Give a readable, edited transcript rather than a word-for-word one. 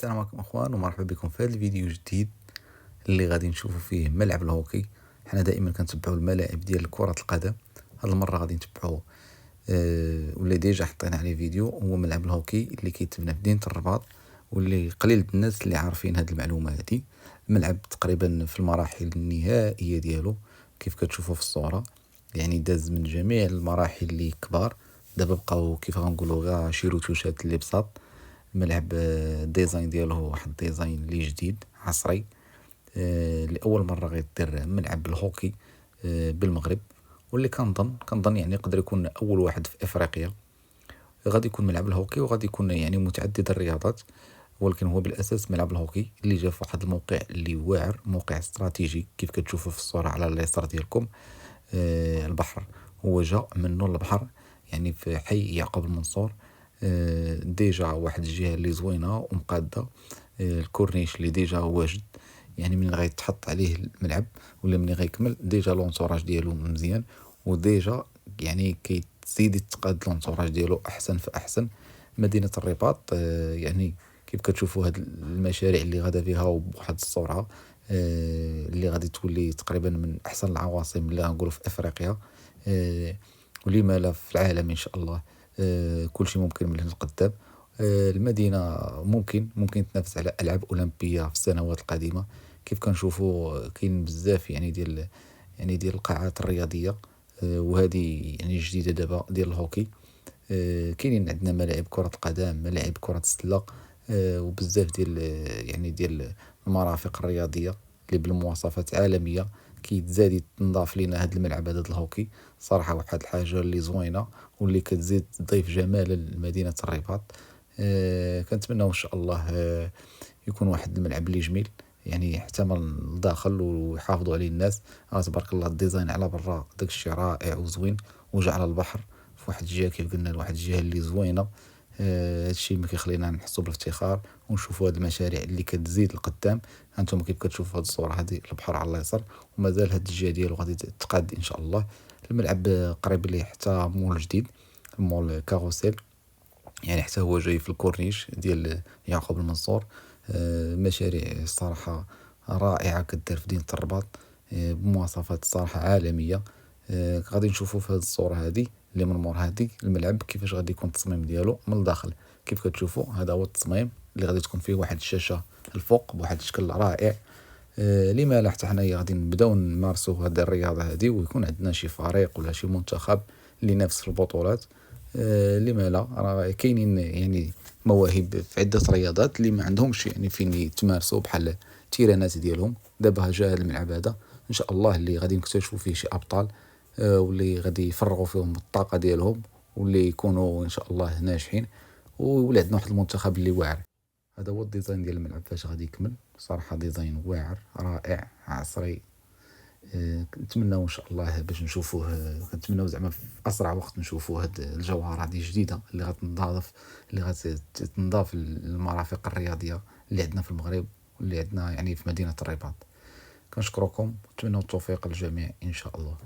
السلام عليكم اخوان، ومرحبا بكم في هذا الفيديو الجديد اللي غادي نشوفوا فيه ملعب الهوكي. حنا دائما كنتبعوا الملاعب ديال كرة القدم. هذه المرة غادي نتبعوا واللي ديجا حطينا عليه فيديو، هو ملعب الهوكي اللي كيتبنى في مدينة الرباط، واللي قليل الناس اللي عارفين هذه المعلومة هذه. الملعب تقريبا في المراحل النهائية ديالو كيف كتشوفوا في الصورة، يعني داز من جميع المراحل اللي كبار. دابا بقاو كيف غنقولوا غير شي روتوشات اللي بساط. الملعب الديزاين ديالو هو واحد الديزاين اللي جديد عصري، لأول مرة غيدير ملعب الهوكي بالمغرب، واللي كنظن يعني يقدر يكون أول واحد في إفريقيا. غادي يكون ملعب الهوكي، وغادي يكون يعني متعدد الرياضات، ولكن هو بالأساس ملعب الهوكي اللي جا في واحد الموقع اللي واعر، موقع استراتيجي كيف كتشوفوا في الصورة على اليسار ديالكم. البحر هو جا منه البحر، يعني في حي يعقوب المنصور. ديجا واحد الجهة اللي زوينة ومقادة. الكورنيش اللي ديجا واجد، يعني من غيتحط عليه الملعب ولا من غيكمل ديجا لونطوراج ديالو مزيان، وديجا يعني كيتزيد يتقاد لونطوراج ديالو احسن فاحسن. مدينة الرباط يعني كيف كتشوفوا هاد المشاريع اللي غادا فيها وبواحد السرعة، اللي غادي تولي تقريبا من احسن العواصم اللي غنقولوا في افريقيا، ولما لا في العالم ان شاء الله. كل شيء ممكن من القدام. المدينة ممكن تنافس على ألعاب أولمبية في السنوات القادمة. كيف كنشوفوا كاين بزاف يعني ديال القاعات الرياضية، وهذه يعني جديدة دابا ديال الهوكي. كاينين عندنا ملاعب كرة القدم، ملاعب كرة السلة، وبزاف ديال المرافق الرياضية اللي بالمواصفات عالمية. كيتزاد تنضاف لينا هاد الملعب هذا الهوكي. صراحة واحد الحاجة اللي زوينة، واللي كتزيد تضيف جمال لمدينة الرباط. كنتمناو ان شاء الله يكون واحد الملعب اللي جميل، يعني حتى من الداخل ويحافظوا عليه الناس. تبارك الله الديزاين على برا داكشي رائع وزوين، وجا على البحر في واحد الجهة كيف قلنا، لواحد الجهة اللي زوينة. هادشي ما كيخلينا نحسوا بالافتخار ونشوفوا هاد المشاريع اللي كتزيد القدام. هانتوما كيف كتشوفوا هاد الصورة هادي، البحر على اليسار ومازال هاد الجهة ديالو غادي تقاد ان شاء الله. الملعب قريب ليه حتى مول جديد، مول كاروسيل، يعني حتى هو جاي في الكورنيش ديال يعقوب المنصور. مشاريع الصراحة رائعة كدير في مدينة الرباط، بمواصفات الصراحة عالمية. غادي نشوفوا في هذه الصورة هذه اللي من مور هذه الملعب كيفاش غادي يكون التصميم ديالو من الداخل. كيف كتشوفوا هذا هو التصميم اللي غادي تكون فيه واحد الشاشة الفوق بواحد الشكل رائع. لما لا حتى حنايا غادي نبداو نمارسوا هذه الرياضة هذه، ويكون عندنا شي فريق ولا شي منتخب اللي ينافس في البطولات. لما لا، راه كاينين يعني مواهب في عدة رياضات اللي ما عندهمش يعني فين يتمارسوا بحال التيرانات ديالهم. دابا جا هذا الملعب هذا ان شاء الله اللي غادي نكتشفوا فيه شي ابطال، واللي غادي يفرغوا فيهم الطاقة ديالهم، واللي يكونوا ان شاء الله ناجحين، ويولي عندنا واحد المنتخب اللي واعر. هذا هو الديزاين ديال الملعب فاش غادي يكمل. صراحة ديزاين واعر رائع عصري. نتمناو ان شاء الله باش نشوفوه. كنتمناو زعما في اسرع وقت نشوفوا هاد الجوهره هذه الجديده اللي غتنضاف، اللي غتنضاف للمرافق الرياضيه اللي عندنا في المغرب، واللي عندنا يعني في مدينه الرباط. كنشكركم ونتمنى التوفيق للجميع ان شاء الله.